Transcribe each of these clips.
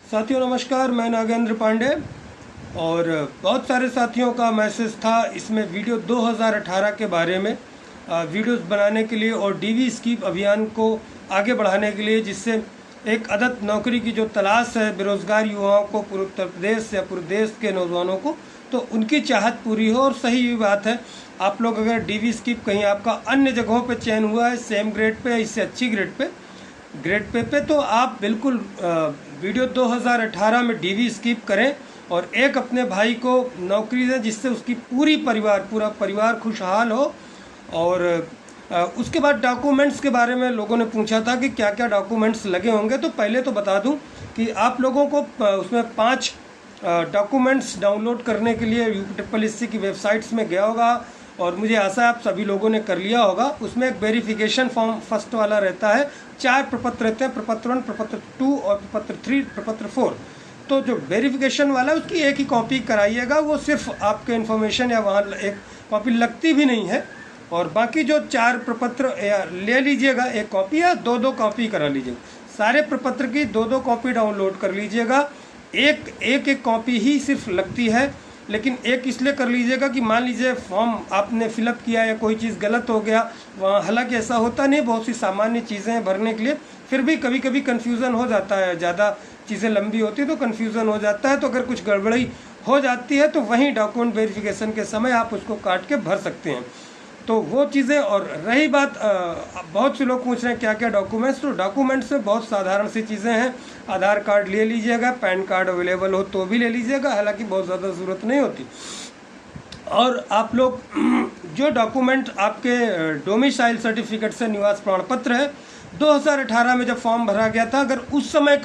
साथियों नमस्कार, मैं नागेंद्र पांडे। और बहुत सारे साथियों का मैसेज था इसमें वीडियो 2018 के बारे में वीडियोस बनाने के लिए और डीवी स्कीप अभियान को आगे बढ़ाने के लिए, जिससे एक अदद नौकरी की जो तलाश है बेरोज़गार युवाओं को पूरे उत्तर प्रदेश या पूरे देश के नौजवानों को, तो उनकी चाहत पूरी हो। और सही भी बात है, आप लोग अगर डीवी स्कीप कहीं आपका अन्य जगहों पे चयन हुआ है सेम ग्रेड पे, इससे अच्छी ग्रेड पे तो आप बिल्कुल वीडियो 2018 में डीवी स्कीप करें और एक अपने भाई को नौकरी दें, जिससे उसकी पूरा परिवार खुशहाल हो। और उसके बाद डॉक्यूमेंट्स के बारे में लोगों ने पूछा था कि क्या क्या डॉक्यूमेंट्स लगे होंगे। तो पहले तो बता दूं कि आप लोगों को उसमें 5 डॉक्यूमेंट्स डाउनलोड करने के लिए UPSSC की वेबसाइट्स में गया होगा और मुझे आशा है आप सभी लोगों ने कर लिया होगा। उसमें एक वेरिफिकेशन फॉर्म फर्स्ट वाला रहता है, 4 प्रपत्र रहते हैं, प्रपत्र 1, प्रपत्र 2 और प्रपत्र 3, प्रपत्र 4। तो जो वेरिफिकेशन वाला है उसकी एक ही कॉपी कराइएगा, वो सिर्फ आपके इन्फॉर्मेशन या वहाँ एक कॉपी लगती भी नहीं है। और बाकी जो 4 प्रपत्र ले लीजिएगा, एक कॉपी या 2-2 कॉपी करा लीजिएगा। सारे प्रपत्र की 2-2 कॉपी डाउनलोड कर लीजिएगा। एक कॉपी ही सिर्फ लगती है, लेकिन एक इसलिए कर लीजिएगा कि मान लीजिए फॉर्म आपने फिलअप किया या कोई चीज़ गलत हो गया वहाँ, हालांकि ऐसा होता नहीं, बहुत सी सामान्य चीज़ें हैं भरने के लिए, फिर भी कभी कभी कन्फ्यूज़न हो जाता है, ज़्यादा चीज़ें लंबी होती है तो कन्फ्यूज़न हो जाता है। तो अगर कुछ गड़बड़ी हो जाती है तो वहीं डॉक्यूमेंट वेरिफिकेशन के समय आप उसको काट के भर सकते हैं। तो वो चीज़ें। और रही बात, बहुत से लोग पूछ रहे हैं क्या क्या डॉक्यूमेंट्स, तो डॉक्यूमेंट्स में बहुत साधारण सी चीज़ें हैं। आधार कार्ड ले लीजिएगा, पैन कार्ड अवेलेबल हो तो भी ले लीजिएगा, हालांकि बहुत ज़्यादा ज़रूरत नहीं होती। और आप लोग जो डॉक्यूमेंट आपके डोमिसाइल सर्टिफिकेट से निवास प्रमाण पत्र है, 2018 में जब फॉर्म भरा गया था, अगर उस समय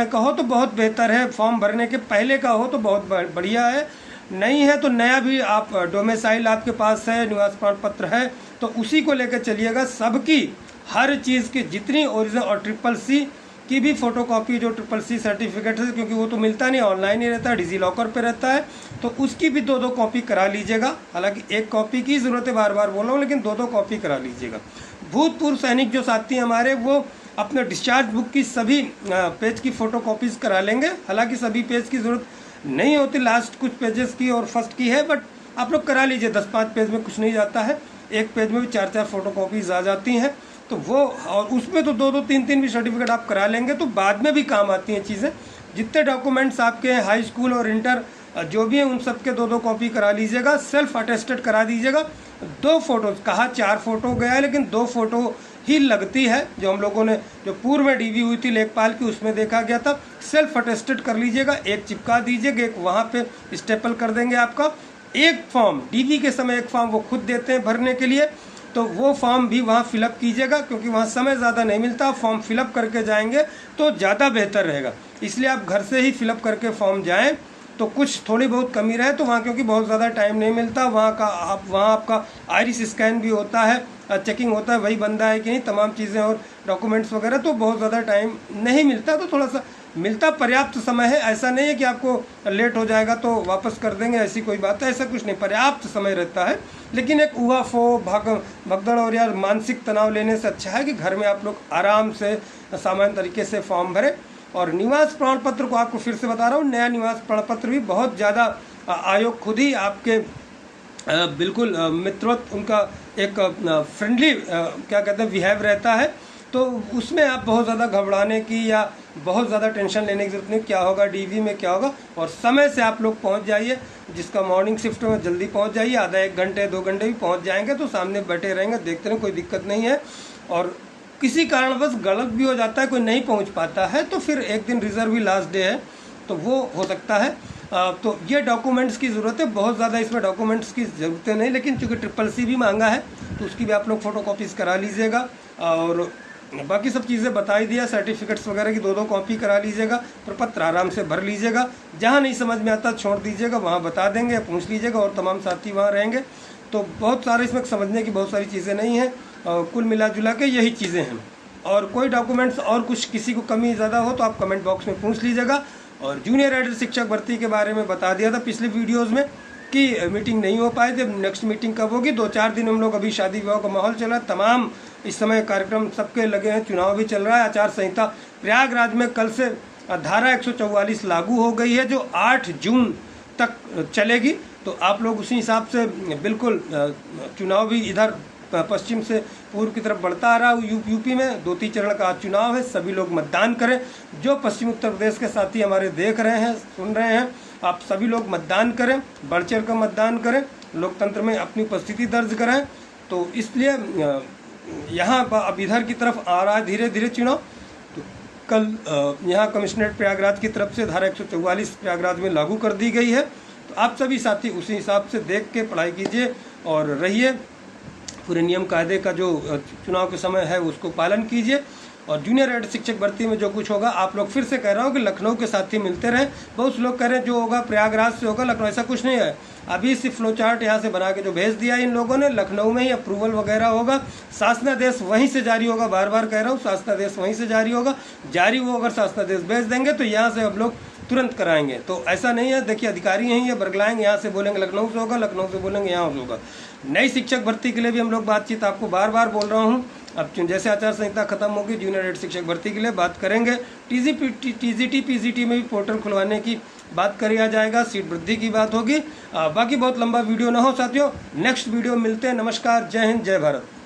का हो तो बहुत बेहतर है। फॉर्म भरने के पहले का हो तो बहुत बढ़िया है। नहीं है तो नया भी आप डोमिसाइल आपके पास है, निवास प्रमाण पत्र है, तो उसी को लेकर चलिएगा। सबकी हर चीज़ की जितनी ओरिजिनल और CCC की भी फोटोकॉपी, जो CCC सर्टिफिकेट है, क्योंकि वो तो मिलता नहीं, ऑनलाइन ही रहता है, डिजी लॉकर पे रहता है, तो उसकी भी 2-2 कॉपी करा लीजिएगा। हालांकि एक कॉपी की ज़रूरत है, बार बार बोल रहा हूँ, लेकिन 2-2 कॉपी करा लीजिएगा। भूतपूर्व सैनिक जो साथी हमारे, वो अपने डिस्चार्ज बुक की सभी पेज की फ़ोटोकॉपीज़ करा लेंगे। हालांकि सभी पेज की ज़रूरत नहीं होती, लास्ट कुछ पेजेस की और फर्स्ट की है, बट आप लोग करा लीजिए। 10-5 पेज में कुछ नहीं जाता है, एक पेज में भी 4-4 फोटोकॉपीज़ आ जाती हैं, तो वो, और उसमें तो 2-2, 3-3 भी सर्टिफिकेट आप करा लेंगे तो बाद में भी काम आती हैं चीज़ें। जितने डॉक्यूमेंट्स आपके हाई स्कूल और इंटर जो भी हैं उन सब के 2-2 कॉपी करा लीजिएगा। सेल्फ अटेस्टेड करा दीजिएगा। 2 फोटोज़, कहा 4 फोटो गया है, लेकिन 2 फोटो ही लगती है। जो हम लोगों ने जो पूर्व में डीवी हुई थी लेखपाल की, उसमें देखा गया था। सेल्फ अटेस्टेड कर लीजिएगा, एक चिपका दीजिएगा, एक वहाँ पे स्टेपल कर देंगे आपका। एक फॉर्म डीवी के समय एक फॉर्म वो खुद देते हैं भरने के लिए, तो वो फॉर्म भी वहाँ फिलअप कीजिएगा, क्योंकि वहाँ समय ज़्यादा नहीं मिलता। फॉर्म फिलअप करके जाएंगे तो ज़्यादा बेहतर रहेगा, इसलिए आप घर से ही फिलअप करके फॉर्म जाएँ तो कुछ थोड़ी बहुत कमी रहे तो वहाँ, क्योंकि बहुत ज़्यादा टाइम नहीं मिलता वहाँ आपका आइरिस स्कैन भी होता है, चेकिंग होता है वही बंदा है कि नहीं, तमाम चीज़ें और डॉक्यूमेंट्स वगैरह, तो बहुत ज़्यादा टाइम नहीं मिलता। तो थोड़ा सा मिलता, पर्याप्त समय है। ऐसा नहीं है कि आपको लेट हो जाएगा तो वापस कर देंगे, ऐसी कोई बात है, ऐसा कुछ नहीं, पर्याप्त समय रहता है। लेकिन एक भगदड़ और यार मानसिक तनाव लेने से अच्छा है कि घर में आप लोग आराम से सामान्य तरीके से फॉर्म भरें। और निवास प्रमाण पत्र को आपको फिर से बता रहा हूँ, नया निवास प्रमाण पत्र भी बहुत ज़्यादा आयोग खुद ही आपके बिल्कुल मित्रवत, उनका एक फ्रेंडली क्या कहते हैं बिहेव रहता है, तो उसमें आप बहुत ज़्यादा घबराने की या बहुत ज़्यादा टेंशन लेने की जरूरत नहीं। क्या होगा डीवी में, क्या होगा, और समय से आप लोग पहुंच जाइए। जिसका मॉर्निंग शिफ्ट में जल्दी पहुंच जाइए, आधा 1 घंटे 2 घंटे भी पहुंच जाएंगे तो सामने बैठे रहेंगे, देखते रहें, कोई दिक्कत नहीं है। और किसी कारणवश गलत भी हो जाता है, कोई नहीं पहुँच पाता है, तो फिर एक दिन रिजर्व ही लास्ट डे है, तो वो हो सकता है। तो ये डॉक्यूमेंट्स की ज़रूरत है, बहुत ज़्यादा इसमें डॉक्यूमेंट्स की ज़रूरतें नहीं, लेकिन चूँकि CCC भी मांगा है तो उसकी भी आप लोग फ़ोटोकॉपीज़ करा लीजिएगा। और बाकी सब चीज़ें बता ही दिया, सर्टिफिकेट्स वगैरह की 2-2 कॉपी करा लीजिएगा। प्रपत्र आराम से भर लीजिएगा, जहाँ नहीं समझ में आता छोड़ दीजिएगा, वहाँ बता देंगे, पूछ लीजिएगा, और तमाम साथी वहाँ रहेंगे। तो बहुत सारे इसमें समझने की बहुत सारी चीज़ें नहीं हैं, कुल मिला जुला के यही चीज़ें हैं। और कोई डॉक्यूमेंट्स और कुछ किसी को कमी ज़्यादा हो तो आप कमेंट बॉक्स में पूछ लीजिएगा। और जूनियर एडेड शिक्षक भर्ती के बारे में बता दिया था पिछले वीडियोज़ में कि मीटिंग नहीं हो पाए थे। नेक्स्ट मीटिंग कब होगी? 2-4 दिन हम लोग, अभी शादी विवाह का माहौल चला, तमाम इस समय कार्यक्रम सबके लगे हैं, चुनाव भी चल रहा है, आचार संहिता प्रयागराज में कल से धारा 144 लागू हो गई है जो 8 जून तक चलेगी। तो आप लोग उसी हिसाब से बिल्कुल चुनाव भी इधर पश्चिम से पूर्व की तरफ बढ़ता आ रहा है। यूपी में 2-3 चरण का आज चुनाव है, सभी लोग मतदान करें। जो पश्चिम उत्तर प्रदेश के साथी हमारे देख रहे हैं, सुन रहे हैं, आप सभी लोग मतदान करें, बढ़ चढ़ कर मतदान करें, लोकतंत्र में अपनी उपस्थिति दर्ज करें। तो इसलिए यहाँ अब इधर की तरफ आ रहा है धीरे धीरे चुनाव। तो कल यहाँ कमिश्नरेट प्रयागराज की तरफ से धारा 144 प्रयागराज में लागू कर दी गई है। तो आप सभी साथी उसी हिसाब से देख के पढ़ाई कीजिए और रहिए, पूरे नियम कायदे का जो चुनाव के समय है उसको पालन कीजिए। और जूनियर एड शिक्षक भर्ती में जो कुछ होगा, आप लोग फिर से कह रहा हूँ कि लखनऊ के साथी मिलते रहे। बहुत से लोग कह रहे हैं जो होगा प्रयागराज से होगा, लखनऊ, ऐसा कुछ नहीं है। अभी सिर्फ फ्लो चार्ट यहाँ से बना के जो भेज दिया इन लोगों ने, लखनऊ में ही अप्रूवल वगैरह होगा, शासनादेश वहीं से जारी होगा। बार बार कह रहा हूँ, शासनादेश वहीं से जारी होगा। जारी वो अगर शासनादेश भेज देंगे तो यहाँ से हम लोग तुरंत कराएंगे। तो ऐसा नहीं है, देखिए अधिकारी यहीं है, बरगलाएंगे, यहाँ से बोलेंगे लखनऊ से होगा, लखनऊ से बोलेंगे यहाँ से होगा। नई शिक्षक भर्ती के लिए भी हम लोग बातचीत, आपको बार बार बोल रहा हूँ, अब जैसे आचार संहिता खत्म होगी, जूनियर एड शिक्षक भर्ती के लिए बात करेंगे। टीजीटी पीजीटी में भी पोर्टल खुलवाने की बात किया जाएगा, सीट वृद्धि की बात होगी। बाकी बहुत लंबा वीडियो ना हो साथियों, नेक्स्ट वीडियो मिलते हैं। नमस्कार, जय हिंद, जय भारत।